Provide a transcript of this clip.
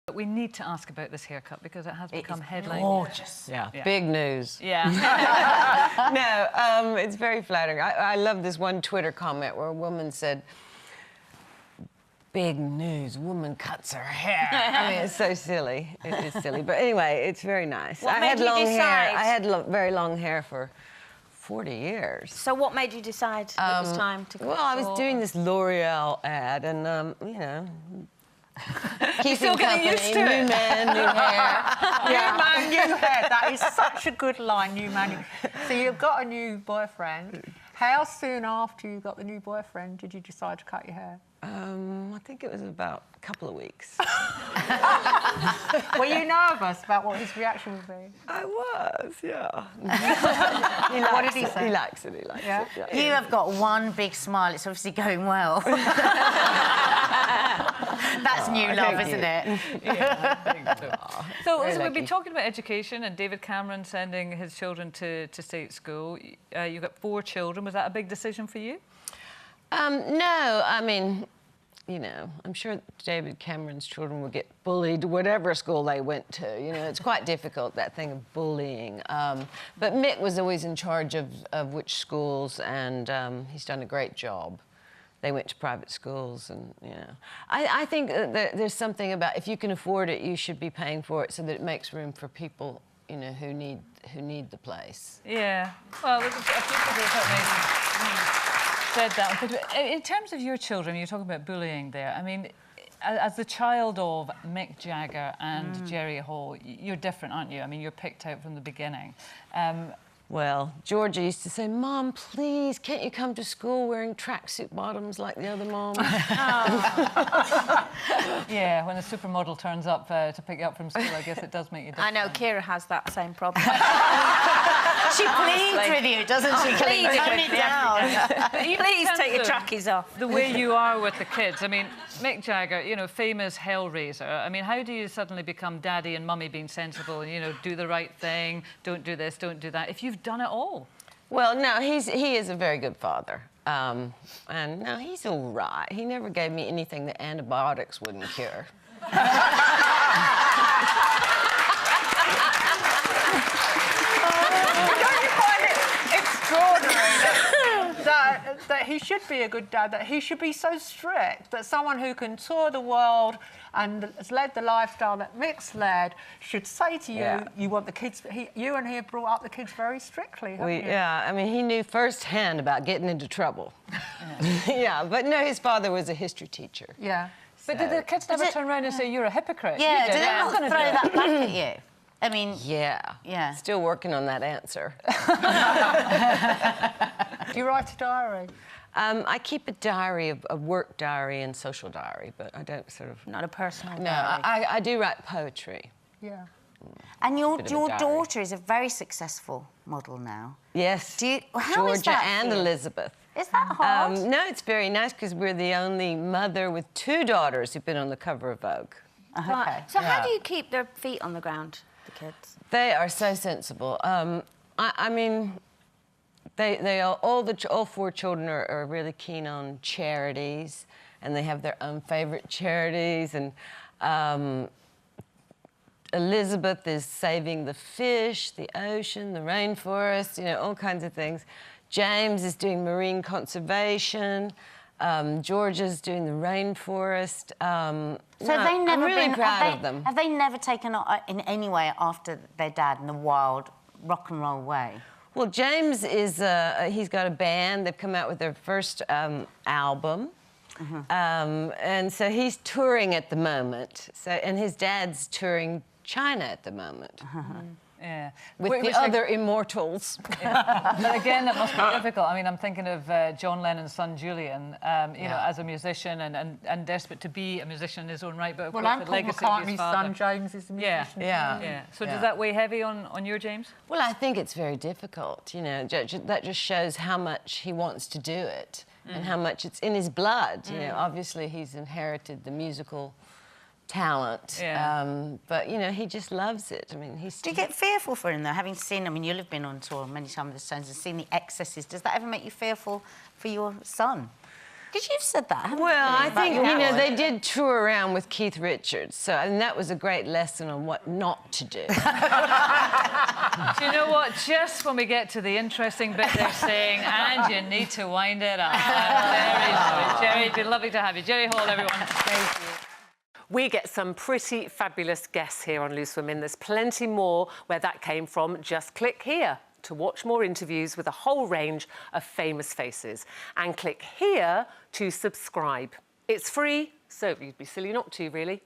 But we need to ask about this haircut because it has become headline. Gorgeous. Yeah, big news. Yeah. No, it's very flattering. I love this one Twitter comment where a woman said, "Big news, woman cuts her hair." I mean, it's so silly. It is silly. But anyway, it's very nice. What I made had you long decide? hair. I had very long hair for 40 years. So what made you decide it was time to cut? Well, I was doing this L'Oreal ad and, you know, keeping still getting company, used to new it. man, new hair. New man, new hair. That is such a good line, new man. So you've got a new boyfriend. How soon after you got the new boyfriend did you decide to cut your hair? I think it was about a couple of weeks. Were you nervous about what his reaction would be? I was, yeah. What did he say? He likes it, he likes Yeah? it. Yeah. You have got one big smile. It's obviously going well. That's new love, thank isn't you. it? So Very we've lucky. been talking about education and David Cameron sending his children to state school. You've got 4 children. Was that a big decision for you? No, I mean, you know, I'm sure David Cameron's children will get bullied whatever school they went to. You know, it's quite difficult, that thing of bullying. But Mick was always in charge of which schools, and he's done a great job. They went to private schools, and, you know. I think that there's something about if you can afford it, you should be paying for it so that it makes room for people, you know, who need the place. Yeah. Well, there's a few people who certainly said that. But in terms of your children, you're talking about bullying there. I mean, as the child of Mick Jagger and Jerry Hall, you're different, aren't you? I mean, you're picked out from the beginning. Well, Georgia used to say, "Mom, please, can't you come to school wearing tracksuit bottoms like the other moms?" Yeah, when a supermodel turns up to pick you up from school, I guess it does make you different. I know Kira has that same problem. She pleads with you, doesn't she? Please, Tone it down. Please take your trackies off. The way you are with the kids. I mean, Mick Jagger, you know, famous hellraiser. I mean, how do you suddenly become daddy and mummy being sensible and, you know, do the right thing, don't do this, don't do that, if you've done it all? Well, no, he is a very good father. And no, he's all right. He never gave me anything that antibiotics wouldn't cure. That he should be a good dad, that he should be so strict, that someone who can tour the world and has led the lifestyle that Mick's led should say to you, you want the kids, you and he have brought up the kids very strictly, haven't you? Yeah, I mean, he knew firsthand about getting into trouble. Yeah, but no, his father was a history teacher. Yeah. But did the kids never turn around and say, you're a hypocrite? Yeah, You did they not throw that back at you? I mean... Yeah. Still working on that answer. Do you write a diary? I keep a diary, a work diary and social diary, but I don't sort of... Not a personal No, diary. I do write poetry. Yeah. And your Bit of a diary. daughter is a very successful model now. Yes, how is Georgia that and for you? Elizabeth. Is that hard? No, it's very nice because we're the only mother with 2 daughters who've been on the cover of Vogue. Okay. So how do you keep their feet on the ground, the kids? They are so sensible. I mean, all 4 children are really keen on charities, and they have their own favourite charities. And Elizabeth is saving the fish, the ocean, the rainforest, you know, all kinds of things. James is doing marine conservation. Georgia's doing the rainforest. So have they never I'm really been... proud of them. Have they never taken in any way after their dad in the wild rock and roll way? Well, James is, he's got a band. They've come out with their first album. And so he's touring at the moment. So, and his dad's touring China at the moment. Yeah. With the other immortals. But again, that must be difficult. I mean, I'm thinking of John Lennon's son, Julian, you know, as a musician and desperate to be a musician in his own right, but of Well, course, and the Paul legacy of his McCartney's father. son, James, is a musician. Yeah. So does that weigh heavy on your James? Well, I think it's very difficult, you know. That just shows how much he wants to do it and how much it's in his blood. You know, obviously he's inherited the musical talent, but, you know, he just loves it. I mean, he's... Do you get fearful for him, though, having seen... I mean, you'll have been on tour many times with the Stones and seen the excesses. Does that ever make you fearful for your son? Because you've said that, haven't Well, you? I About think, your you know, boy. they did tour around with Keith Richards, so, and that was a great lesson on what not to do. Do you know what? Just when we get to the interesting bit, they're saying, and you need to wind it up. I'm very sorry. Jerry, it'd be lovely to have you. Jerry Hall, everyone. Thank you. We get some pretty fabulous guests here on Loose Women. There's plenty more where that came from. Just click here to watch more interviews with a whole range of famous faces. And click here to subscribe. It's free, so you'd be silly not to, really.